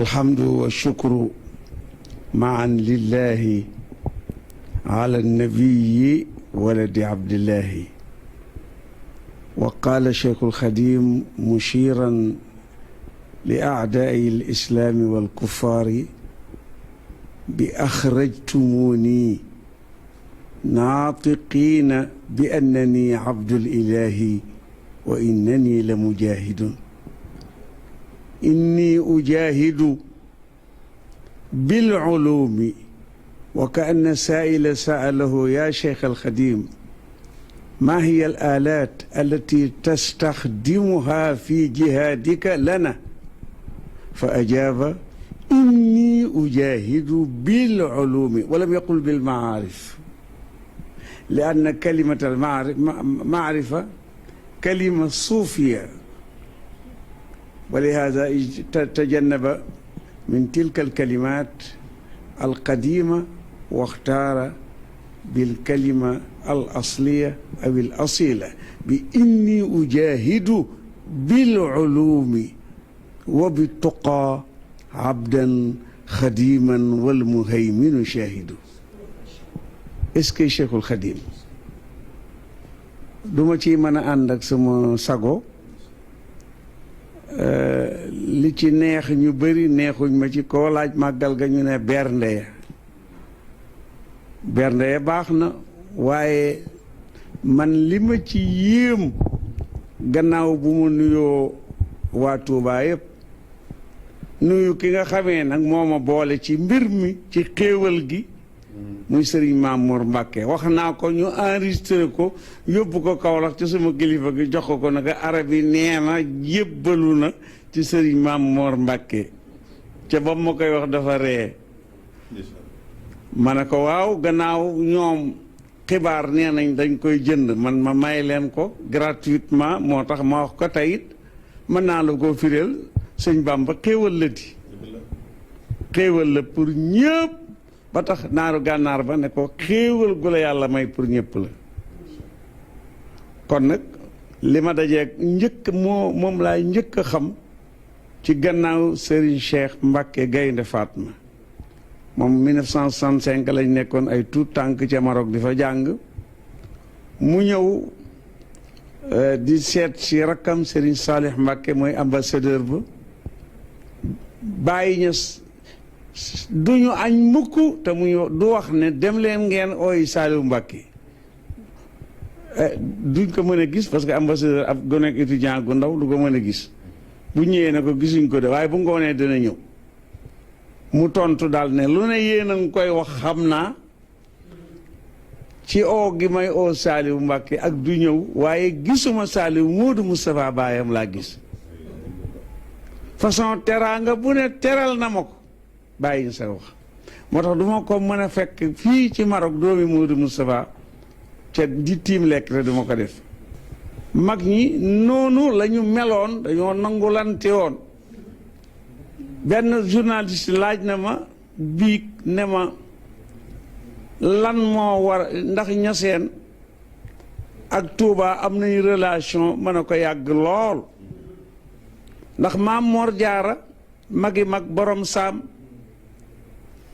الحمد والشكر معا لله على النبي ولد عبد الله. وقال شيخ الخديم مشيرا لأعداء الإسلام والكفار بأخرجتموني ناطقين بأنني عبد الإله وإنني لمجاهد. إني أجاهد بالعلوم وكأن سائل سأله يا شيخ الخديم ما هي الآلات التي تستخدمها في جهادك لنا؟ فأجاب إني أجاهد بالعلوم ولم يقل بالمعارف، لأن كلمة المعرفة كلمة صوفية، ولهذا تجنب من تلك الكلمات القديمة واختار بالكلمة الأصلية أو الأصيلة بإني أجاهد بالعلوم وبالتقى عبدا خديما والمهيمن شاهد. est-ce que Cheikhul Khadim duma ci mën a ànd ak sama sago li ci neex ñu bëri neexuñ ma ci koo laaj màggal ga ñu ne bernde ya baax na, waaye man li ma ci yéem gannaaw bu mu nuyoo waa Tuubaa yëpp nuyu ki nga xamee nag moo ma boole ci mbir mi ci xéewal gi muy sëriñ Mamour Mbacke. wax naa ko ñu enregistré ko yóbbu ko Kaolack ci sama kilifa gi jox ko naka arab yi nee na yébbalu na ci sëriñ Mamour Mbacke ca ba ma koy wax dafa ree ma ne ko waaw gannaaw ñoom xibaar nee nañ dañ koy jënd man ma may leen ko gratuitement, moo tax ma wax ko tayit mën naa la ko fireel sëñ Bamba xéewal la di xéewal la pour ñëpp, ba tax naaru gànnaar ba ne ko xéewal gu la yàlla may pour ñëpp la. kon nag li ma dajeeg njëkk moom laay njëkk a xam ci gannaaw Serigne Cheikh Mbacke Gaynde Fatma. moom 1965 lañ nekkoon ay tout tànk ca Maroc di fa jàng mu ñëw di seet si rakkam Serigne Salih Mbacke mooy ambassadeur ba bàyyi ña duñu añ mukk te muy du wax ne dem leen ngeen ooy Saliou Mbacke duñ ko mën a gis parce que ambassadeur ab gone ak étudiant gu ndaw du ko mën a gis. bu ñëwee ne ko gisuñ ko de waaye bu ngoonee dina ñëw mu tontu daal ne lu ne yéen a ngi koy wax xam naa ci oo gi may oo Saliou Mbacke ak du ñëw waaye gisuma Saliou Modou Moustapha baayam laa gis façon teraanga bu ne teral na ma ko bàyyi sa wax moo tax du ma ko mën a fekk fii ci Maroc doomi Modou Moustapha ca di tiim lekk te du ma ko def. mag ñi noonu la ñu meloon, dañoo nangulante woon. benn journaliste laaj na ma biig ne ma lan moo war ndax ñaseen ak Touba am nañu relation mën a ko yàgg lool ndax maam Mor Jaara magi mag borom saam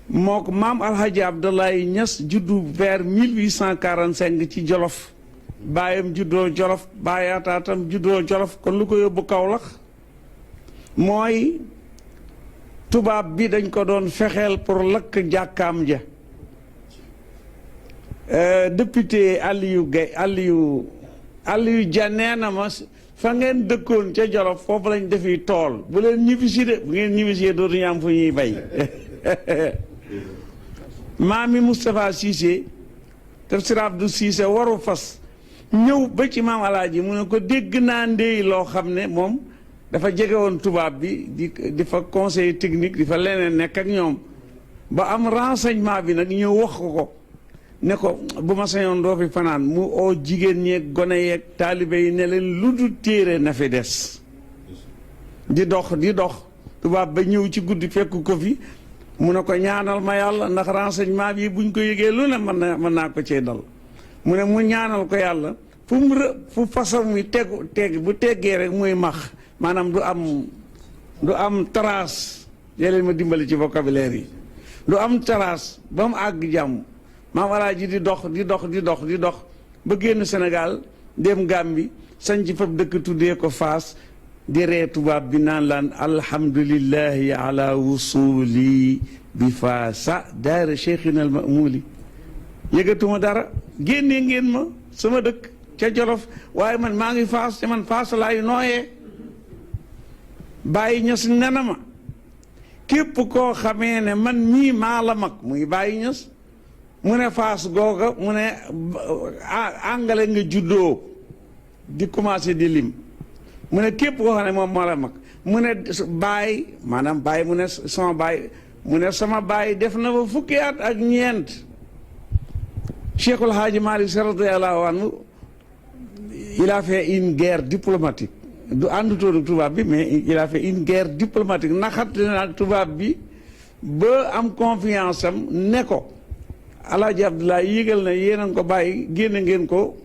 moo ko maam Alhaji Abdoulaye Niass juddu vers 1845 ci Jolof baayam juddoo Jolof baayataatam juddoo Jolof kon lu ko yóbbu Kaolack mooy tubaab bi dañ ko doon fexeel pour lakk jàkkaam ja. député Aliou Dia nee na ma fa ngeen dëkkoon ca Jolof foofu lañ defi tool bu leen ñibbisi de bu ngeen ñibbisee dootuñu am fu ñuy bay. maami Moustapha Cissé tafsir Abdou Cissé waru fas ñëw ba ci maam Alaaji mu ne ko dégg naa ndéy loo xam ne moom dafa jege woon tubaab bi di fa conseil technique di fa leneen nekk ak ñoom ba am renseignement bi nag ñëw wax ko ne ko bu ma sañoon doo fi fanaan mu oo jigéen ñeeg gone yeeg taalibe yi ne leen lu du téere na fi des di dox tubaab ba ñëw ci guddi fekk ko fi mu ne ko ñaanal ma yàlla ndax renseignement bi buñ ko yëgee lu ne mën naa ko cee dal mu ne mu ñaanal ko yàlla fu fasam mi teg bu teggee rek muy max maanaam du am trace dee leen ma dimbali ci vocabulaire yi lu am trace ba mu àgg jàmm maam alaaji di dox ba génn Sénégal dem Gàmbi sañ ci fab dëkk tuddee ko Faas di ree tubaab bi naan laan alhamdulillahi ala wusuli bi Faasa daara cheikhina al mamuli yëgatuma dara génnee ngeen ma sama dëkk ca Jolof waaye man maa ngi Faas te man Faas laay nooyee Baye Ñas nena ma képp koo xamee ne man mii maa la mag muy Baye Ñas mu ne Faas googa mu ne angale nga juddoo di commencé di lim mu ne képp koo xam ne moom moo la mag mu ne baay maanaam baay mu ne sama baay def na ba fukki at ak ñeent Cheikhul Hadji Malick Sy radiyallahu anhu il a fait une guerre diplomatique du àndutoon ak tubaab bi mais il a fait une guerre diplomatique naxat na ak tubaab bi ba am confiance am ne ko Alaaji Abdoulaye yégal na yéen a ko bàyyi génn ngeen ko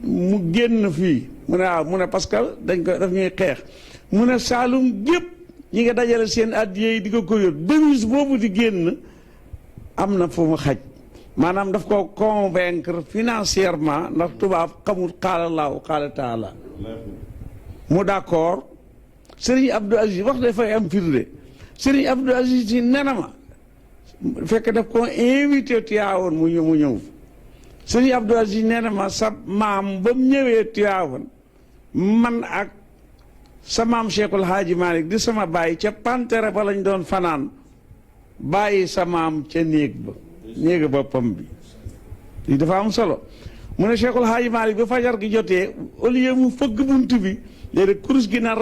mu génn fii mu ne waaw mu ne parce que dañ ko daf ñuy xeex mu ne Saalum gépp ñi nga dajale seen addiya yi di ko yót devise boobu di génn am na fu mu xaj maanaam daf ko convaincre financièrement ndax tubaab xamul xaala laahu xaala taala mu d'accord Serigne Abdou Aziz wax dafay am firnde Serigne Abdou Aziz si nena ma fekk daf ko invité Tiwaawan mu ñëw Serigne Abdou Aziz nee na ma sa maam ba mu ñëwee Tiwaawan man ak sa maam Cheikhul Hadji Malick di sama baay ca pantere ba lañ doon fanaan bàyyi sa maam ca néeg boppam bi lii dafa am solo mu ne Cheikhul Hadji Malick ba fajar gi jotee au lieu mu fëgg bunt bi léegi kurus gi na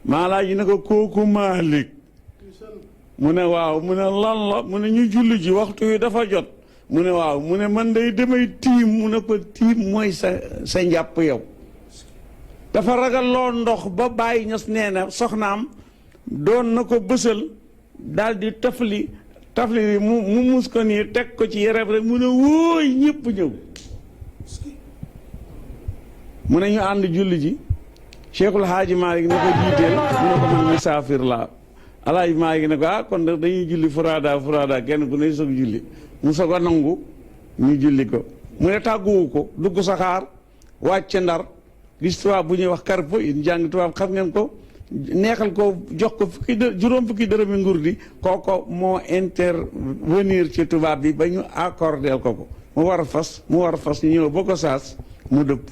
maalaa ji ne ko kooku Malick mu ne waaw mu ne lan la mu ne ñu julli ji waxtu wi dafa jot mu ne waaw mu ne man day demay tiim mu ne ko tiim mooy sa njàpp yow dafa ragal loo ndox ba Baye Ñas nee na soxnaam doon na ko bësal daal di tafli mu mus ko nii teg ko ci yaram rek mu ne wóoy ñëpp ñëw mu ne ñu ànd julli ji Cheikhul Hadji Malick ne ko jiiteel mu ne ko man musaafir laa Alaaji Malick ne ko kon dañuy julli furaada kenn ku ne soog julli mu soog a nangu ñu julli ko mu ne tàgguwu ko dugg saxaar wàcc Ndar gis tubaab bu ñuy wax karpo yi jàng tubaab xam ngeen ko neexal ko jox ko juróom fukki dërëmi nguur di kooko moo intervenir ci tubaab bi ba ñu accordeel ko mu war a fas ñu ñëw ba ko saas mu dëpp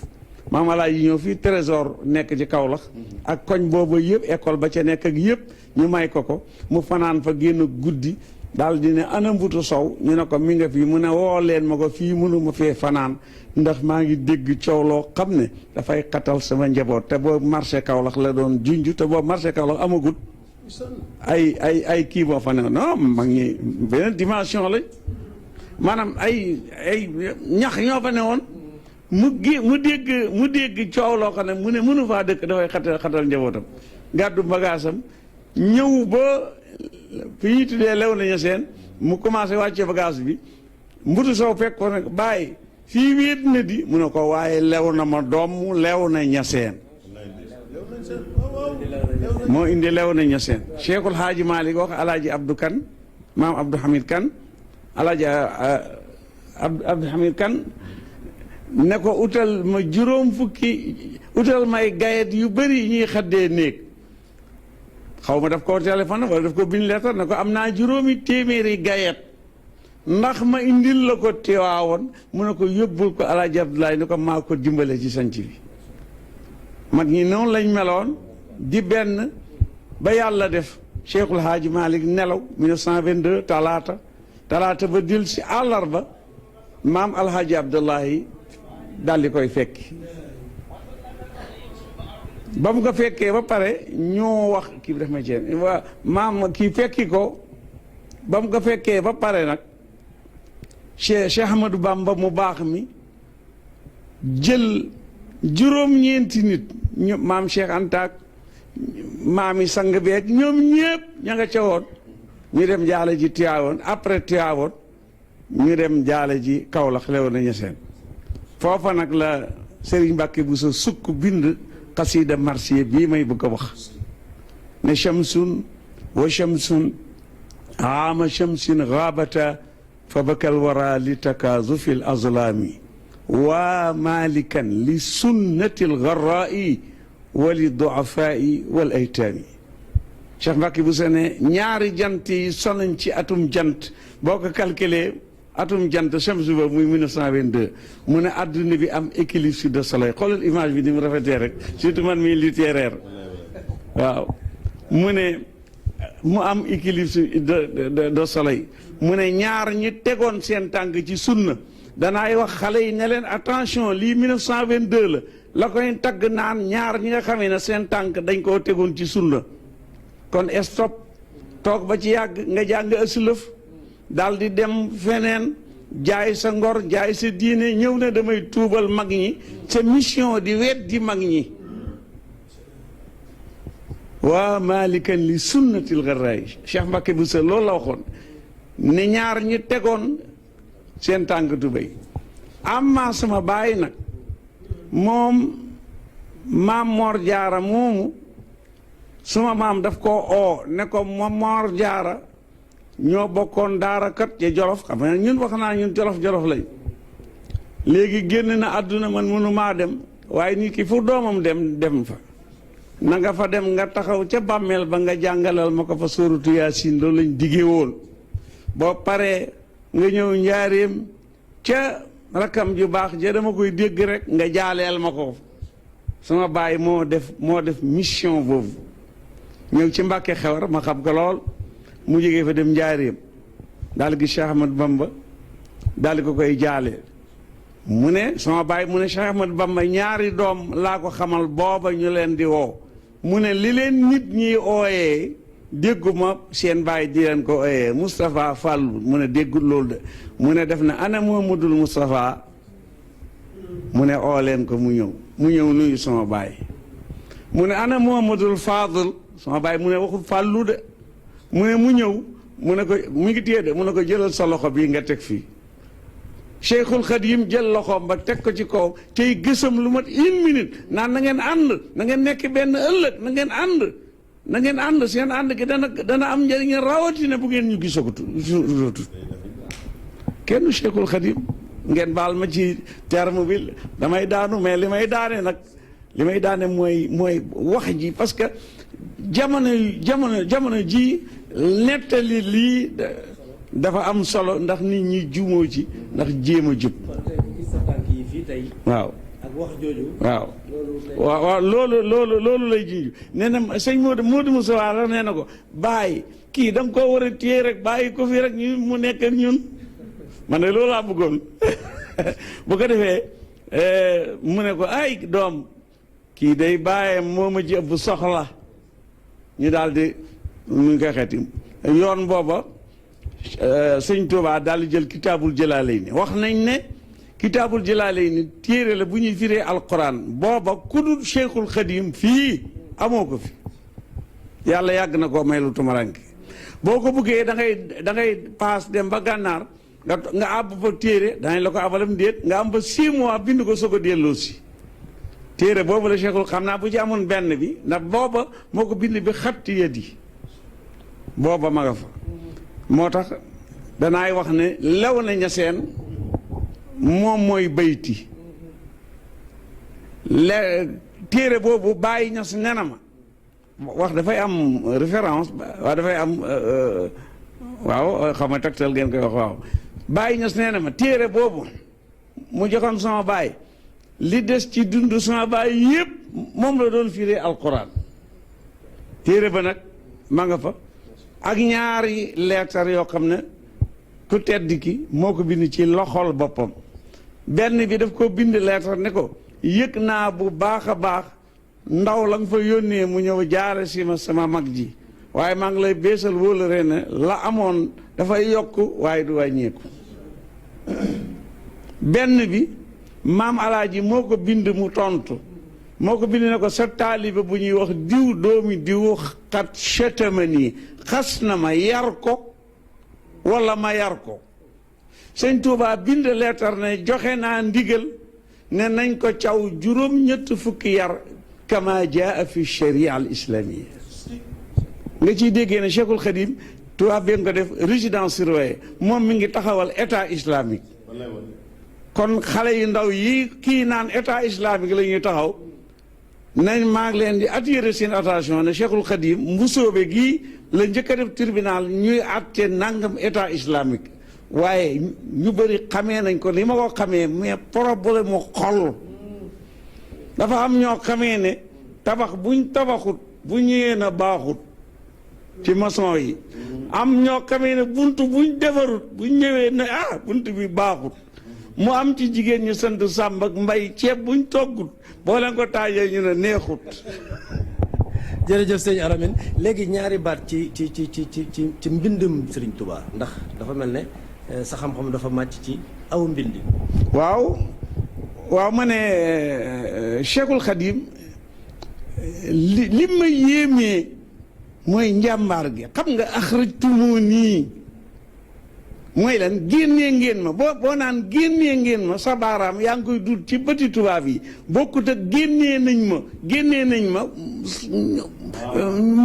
maam Alaaji ñëw fii trésor nekk ci Kaolack ak koñ boobu yëpp école ba ca nekk ak yëpp ñu may ko mu fanaan fa génn guddi daal di ne ana mbutu sow ñu ne ko mi nga fii mu ne woo leen ma ko fii mënuma fee fanaan ndax maa ngi dégg coow loo xam ne dafay xatal sama njaboot te boobu marché Kaolack la doon junj te boobu marché Kaolack amagut ay kii boo fa ne non mag ñi beneen dimension lañ maanaam ay ñax ñoo fa ne woon mu dégg coow loo xam ne mu ne mënu faa dëkk dafay xatal njabootam gàddu bagaasam ñëw ba fi ñuy tuddee lew nañu seen mu commencé wàcce bagage bi mbutu sow fekk ko nag bàyyi fii wéet na di mu ne ko waaye lew na ma doom lew na ñaseen moo indi lew na ñaseen Cheikhul Hadji Malick wax Alaaji Abdou Kan maam Abdou Hamid Kan Alaaji Abdou Hamid Kan ne ko utal ma juróom fukki utal may gayet yu bëri ñuy xaddee néeg xaw ma daf ko téléphone wala daf ko bind lettre ne ko am naa juróomi téeméeri gayet ndax ma indil la ko Tiwaawoon mu ne ko yóbbul ko Alaaji Abdoulaye ne ko maa ko dimbale ci sanc bi mag ñi noonu lañ meloon di benn ba yàlla def Cheikhul Hadji Malick nelaw 1922 talaata ba dil si àllarba maam Alhaji Abdoulaye daal di koy fekki ba mu ko fekkee ba pare ñoo wax kii bi def ma ceen waa maam kii fekki ko ba mu ko fekkee ba pare nag Cheikh Ahmadou Bamba mu baax mi jël juróom-ñeenti nit ñu maam Cheikh Anta maam yi sang beeg ñoom ñëpp ña nga ca woon ñu dem jaale ji Tiwaawoon après Tiwaawoon ñu dem jaale ji Kaolack lew na ñeseen foofa nag la Serigne Mbacke Bousso sukk bind xasida marsiya bii may bëgg a wax ne shamsun wa shamsun aama shamsin gaabata fa bakal wara li takaazufi l azlaami waa malikan li sunnati l garraai wa li duafaai wal aytaami. Cheikh Mbacke Bousso ne ñaari jant yi sonañ ci atum jant boo ko calculé atum jant Shamsu ba muy 1922 mu ne adduna bi am éclipse de soleil xoolal image bi ni mu rafetee rek surtout man mii littéraire waaw mu ne mu am éclipse de soleil mu ne ñaar ñi tegoon seen tànk ci sunna danaay wax xale yi ne leen attention lii 1922 la koy tagg naan ñaar ñi nga xamee ne seen tànk dañ koo tegoon ci sunna kon stop toog ba ci yàgg nga jàng aslëf daal di dem feneen jaay sa ngor jaay sa diine ñëw ne damay tuubal mag ñi sa mission di weddi mag ñi. waa malikan li sunnatil garraay Cheikh Mbacke Bousso loolu la waxoon ne ñaar ñi tegoon seen tànk tubéy. amma sama baay nag moom maam Mor Jaara moomu suma maam daf koo oo ne ko ma Mor Jaara ñoo bokkoon daara kat ca Jolof xam nga ñun wax naa ñun jolof lañ léegi génn na àdduna man mënu maa dem waaye nit ki fu doomam dem fa na nga fa dem nga taxaw ca bàmmeel ba nga jàngalal ma ko fa sóoratu Yaasin loolu lañ diggee woon boo paree nga ñëw njaareem ca rakkam ju baax ja dama koy dégg rek nga jaaleel ma ko sama baay moo def mission boobu ñëw ci Mbàkke Xewar ma xam ko lool mu jógee fa dem njaareem daal gi Cheikh Ahmad Bamba daal di ko koy jaaleel mu ne sama baay mu ne Cheikh Ahmad Bamba ñaari doom laa ko xamal booba ñu leen di woo mu ne li leen nit ñi ooyee dégguma seen baay di leen ko ooyee Moustapha Fallou mu ne déggul loolu de mu ne def na ana Muhammadul Moustapha mu ne oo leen ko mu ñëw nuyu sama baay mu ne ana Muhammadul Fadl sama baay mu ne waxul Fallou de mu ne mu ñëw mu ne ko mu ngi téye de mu ne ko jëlal sa loxo bii nga teg fii Cheikhul Khadim jël loxoom ba teg ko ci kaw tey gësam lu mat 1 minute naan na ngeen ànd na ngeen nekk benn ëllëg na ngeen ànd seen ànd gi dana am njëriñ rawatina bu ngeen ñu gisagatu kenn Cheikhul Khadim ngeen baal ma ci terme bi damay daanu mais li may daane mooy wax ji parce que jamono ji nettali lii dafa am solo ndax nit ñi juumoo ci ndax jéem a jub waaw ak wax jooju waaw loolu lay jiiju nee na sëñ Modou Moussa la nee na ko bàyyi kii da nga koo war a téye rek bàyyi ko fi rek ñu mu nekk ak ñun man ne loolu laa bëggoon bu ko defee mu ne ko ay doom kii day bàyyam moo ma ci ëpp soxla ñu daal di mu ngi koy xeeti yoon booba sëñ Tuubaa daal di jël kitaabul Jalaalayni wax nañ ne kitaabul Jalaalayni téere la bu ñuy firee alquran booba ku dul Cheikhul Khadim fii amoo ko fi yàlla yàgg na koo may lu tumaranke boo ko buggee da ngay paas dem ba gànnaar nga àbb fa téere danañ la ko abalam déet nga am ba 6 mois bind ko soog a delloo si téere boobu la Cheikhul xam naa bu ci amoon benn bi ndax booba moo ko bind bi xatti yadi booba ma nga fa moo tax danaay wax ne lew na ñaseen moom mooy bayti téere boobu bàyyi ñas nena ma wax dafay am référence waaw dafay am waaw xam nga tegtal ngeen koy wax waaw bàyyi ñas nee na ma téere boobu mu joxoon sama baay li des ci dund sama baay yëpp moom la doon firee alquran téere ba nag ma nga fa ak ñaari leetar yoo xam ne ku tedd ki moo ko bind ci loxol boppam benn bi daf ko bind leetar ne ko yëg naa bu baax a baax ndaw la nga fa yónnee mu ñëw jaare si ma sama mag ji waaye maa ngi lay beesal wóolare ne la amoon dafay yokk waaye du wàññeeku benn bi maam alaaji moo ko bind mu tontu moo ko bind ne ko sa taaliba bu ñuy wax diw doomi diw xat chetamani xas na ma yar ko wala ma yar ko sëñ Tuubaa bind leetar ne joxe naa ndigal ne nañ ko caw 7 fukki yar kama jaa fi sharia al islamia nga ciy déggee ne Cheikhul Khadim tubaab bi nga ko def résidence surveillée moom mi ngi taxawal état islamique kon xale yu ndaw yi kii naan état islamique la ñuy taxaw nañ maa ngi leen di attirer seen attention ne Cheikhul Khadim mbusoobe gii la njëkk a def tribunal ñuy àtte nangam état islamique waaye ñu bëri xamee nañ ko ni ma ko xamee mais problème mu xol dafa am ñoo xamee ne tabax buñ tabaxut bu ñëwee na baaxut ci maçon yi am ñoo xamee ne bunt buñ defarut bu ñëwee ne bunt bi baaxut mu am ci jigéen ñu sant Sàmb ak Mbay ceeb buñ toggut boo leen ko taajee ñu ne neexut. jërëjëf sëñ Aramine léegi ñaari baat ci mbindum Sëriñ Tuubaa ndax dafa mel ne sa xam-xam dafa màcc ci aw mbindi. waaw ma ne Cheikhul Khadim li ma yéemee mooy njàmbaar gi xam nga axrajtumu nii mooy lan génnee ngeen ma boo naan génnee ngeen ma sa baaraam yaa ngi koy dut ci bëti tubaab yi bokkut ak génnee nañ ma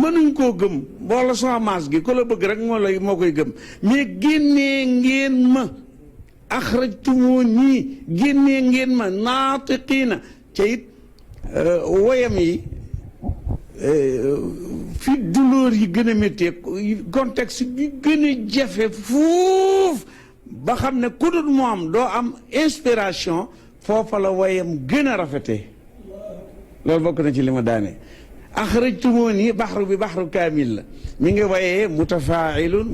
mënuñ koo gëm wala sama maas gi ku la bëgg rek moo koy gëm mais génnee ngeen ma axrajtumu nii génnee ngeen ma naatiqiina ca it woyam yi fi douleur yi gën a méttee contexte bi gën a jafe fuuf ba xam ne ku dul moom doo am inspiration foofa la woyam gën a rafetee loolu bokk na ci li ma daane axrajtumuni baxru bi baxru kaamil la mi ngi woyee mutafailun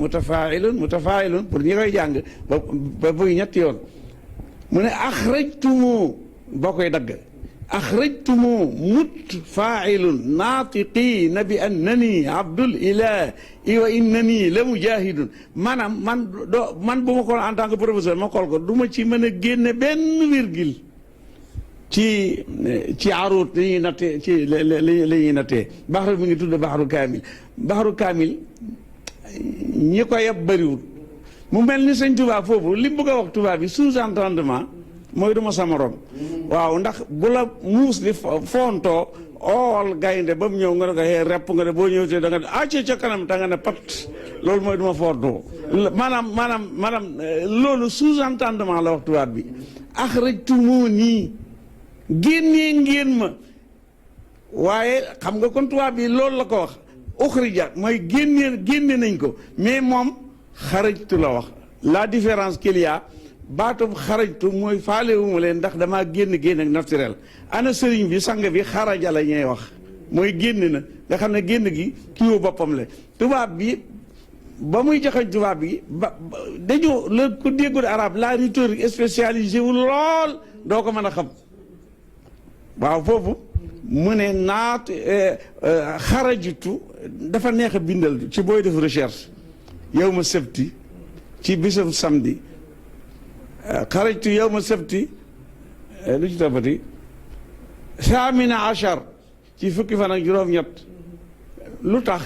pour ñi koy jàng ba buy ñetti yoon mu ne axrajtumu boo koy dagg axrajtumu mutfailun naatiqiina bi annani abdul ilah wa innani la mujahidun maanaam man bu ma ko en tant que professeur ma xool ko du ma ci mën a génne benn virgule ci aruut li ñuy nattee ci li ñuy nattee baxaru mi ngi tudd baxaru kaamil ñi ko yeb bëriwul mu mel ni sëñ tubaab foofu li mu bëgg a wax tubaab bi sous-entendement mooy duma sa morom waaw ndax bu la muus di fontoo ool gaynde ba mu ñëw nga ne ko xee repp nga ne boo ñëw te da nga ne acce ca kanam da nga ne pat loolu mooy duma fontoo maanaam loolu sous-entendement la wax tubaab bi axrajtumuni génnee ngeen ma waaye xam nga kon tubaab bi loolu la ko wax uxrija mooy génne nañ ko mais moom xarajtu la wax la différence qu'il y a baatub xarajtu mooy faalewuma leen ndax damaa génn ak naturel ana sëriñ bi sang bi xaraja la ñuy wax mooy génn na nga xam ne génn gi kiiwu boppam la tubaab bi ba muy joxe tubaab bi dañu la ku déggul arabe la rhétorique spécialisé wu lool doo ko mën a xam waaw foofu mu ne xarajitu dafa neex a bindal ci booy def recherche yow ma sabti ci bisam samedi xarajtu yow ma sabti lu ci toppati saamina achar ci fukki fan ak juróom-ñett lu tax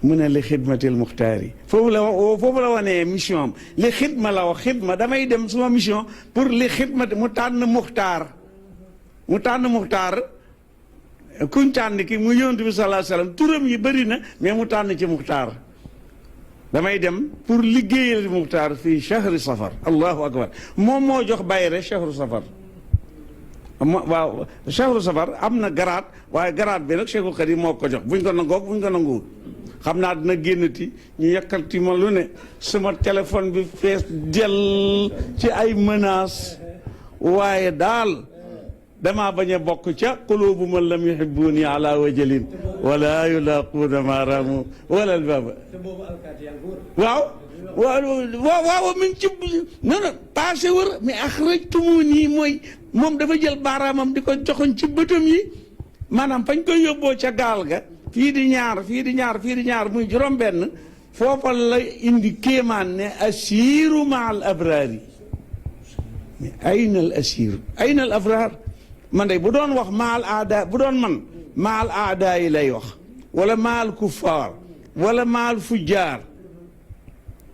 mu ne li xidmatil muxtaar yi foofu la wanee mission am li xidma la wax xidma damay dem suma mission pour li xidmati mu tànn muxtaar kuñ tànn ki mu yonent bi sallallahu alayhi wasallam turam yi bëri na mais mu tànn ci muxtaar damay dem pour liggéeyal muxtaar fii chahri safar allahu akbar moom moo jox bayre chahru safar waaw chahru safar am na garaat waaye garaat bi nag Cheikhul Khadim moo ko jox buñ ko nangoog buñ ko nanguwul xam naa dina génnati ñu yàkkalti ma lu ne sama téléphone bi fees dell ci ay menaces waaye daal damaa bañ a bokk ca qulubu man lam yuhibbuni ala wajalin wala yulaquuna ma ramu wala albaba waaw mi ngi ci non passé wër mais axrajtumuni mooy moom dafa jël baaraamam di ko joxoñ ci bëtam yi maanaam fañ koy yóbboo ca gaal ga fii di ñaar muy juróom benn foofa la indi kéemaan ne asiru ma al abraari mais ayna al asiru ayna al abraar man day bu doon wax maal aada bu doon man maal aada yi lay wax wala maal kuffaar wala maal fujjaar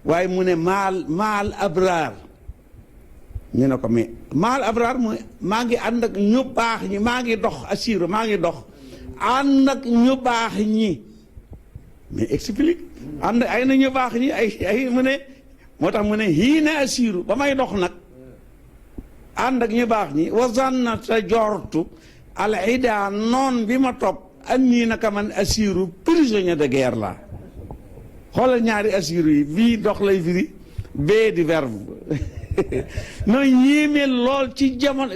waaye mu ne maal abraar ñu ne ko mais maal abraar mooy maa ngi ànd ak ñu baax ñi maa ngi dox asiru maa ngi dox ànd ak ñu baax ñi mais explique ànd ay na ñu baax ñi ay mu ne moo tax mu ne hiina asiru ba may dox nag ànd ak ñu baax ñi wa zanna ta jortu al ida noon bi ma topp an nii naka man asiru prisonnier de guerre la xoolal ñaari asiru yi bii dox lay firi bee di verbe no yéeme lool ci jamono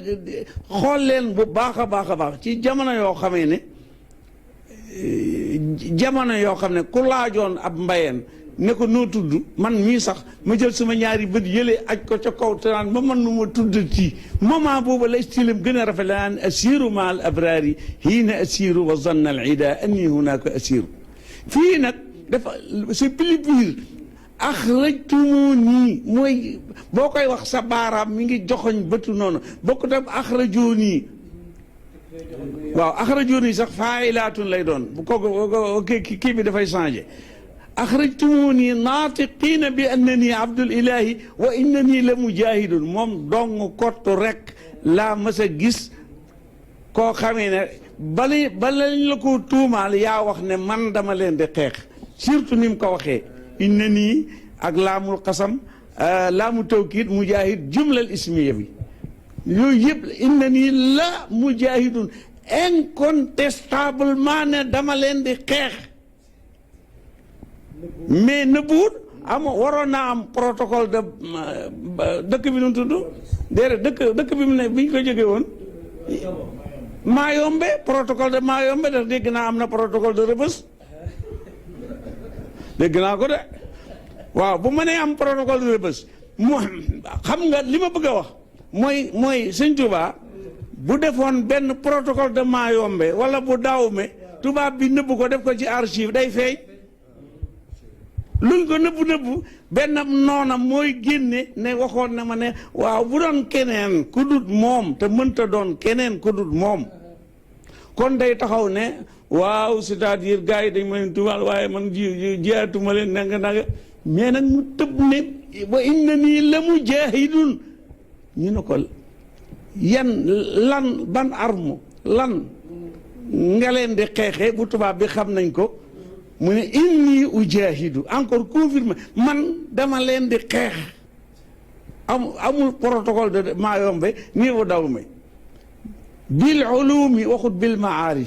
xool leen bu baax a baax a baax ci jamono yoo xamee ne jamono yoo xam ne ku laajoon ab mbayeen ne ko noo tudd man mii sax ma jël sama ñaari bët yëlee aj ko ca kaw te naan ma man nu ma tudd ci moment boobu la stylam gën a rafet la naan asiru ma al abrari hiina asiru wa zanna al ida anni hunaka asiru fii nag dafa c'est plus pur axrajtumuni mooy boo koy wax sa baaraam mi ngi joxoñ bëtu noonu bokkut ak axrajooni waaw axrajooni sax faa'ilaatun lay doon bu ko kii bi dafay changé axrajtumuni naatiqiina bi annani abdul ilahi wa innani la mujahidun moom dong kottu rek laa mas a gis koo xamee ne balañ la ko tuumaal yaa wax ne man dama leen di xeex surtout ni mu ko waxee innani ak laamul xasam laamu tawkiid mujahid jumlal ismiya bi yooyu yëpp innani la mujahidun incontestablement ne dama leen di xeex mais nëbbuut waroon naa am protocole de dëkk bi nu tudd déedéet dëkk bi mu ne bi ñu ko jógee woon Mayombe protocole de Mayombe daf dégg naa am na protocole de Rebeuss dégg naa ko de waaw bu ma nee am protocole de Rebeuss xam nga li ma bëgg a wax mooy sëñ Touba bu defoon benn protocole de Mayombe wala bu Dahomey tubaab bi nëbbu ko def ko ci archive day feeñ luñ ko nëbbu benn noonam mooy génne ne waxoon na ma ne waaw bu doon keneen ku dut moom te mënta doon keneen ku dut moom kon day taxaw ne waaw c'est-à-dire gars yi dañ ma leen tuumaal waaye man jiyaatuma leen nanga mais nag mu tëb ne wa inna nii la mujahidun ñu ne ko lan ban arme lan nga leen di xeexee bu tubaab bi xam nañ ko mu ne inni ujahidu encore confirmé man dama leen di xeex amul protocole de Mayombe nii bu Dahomey bil ulumi waxut bil maarif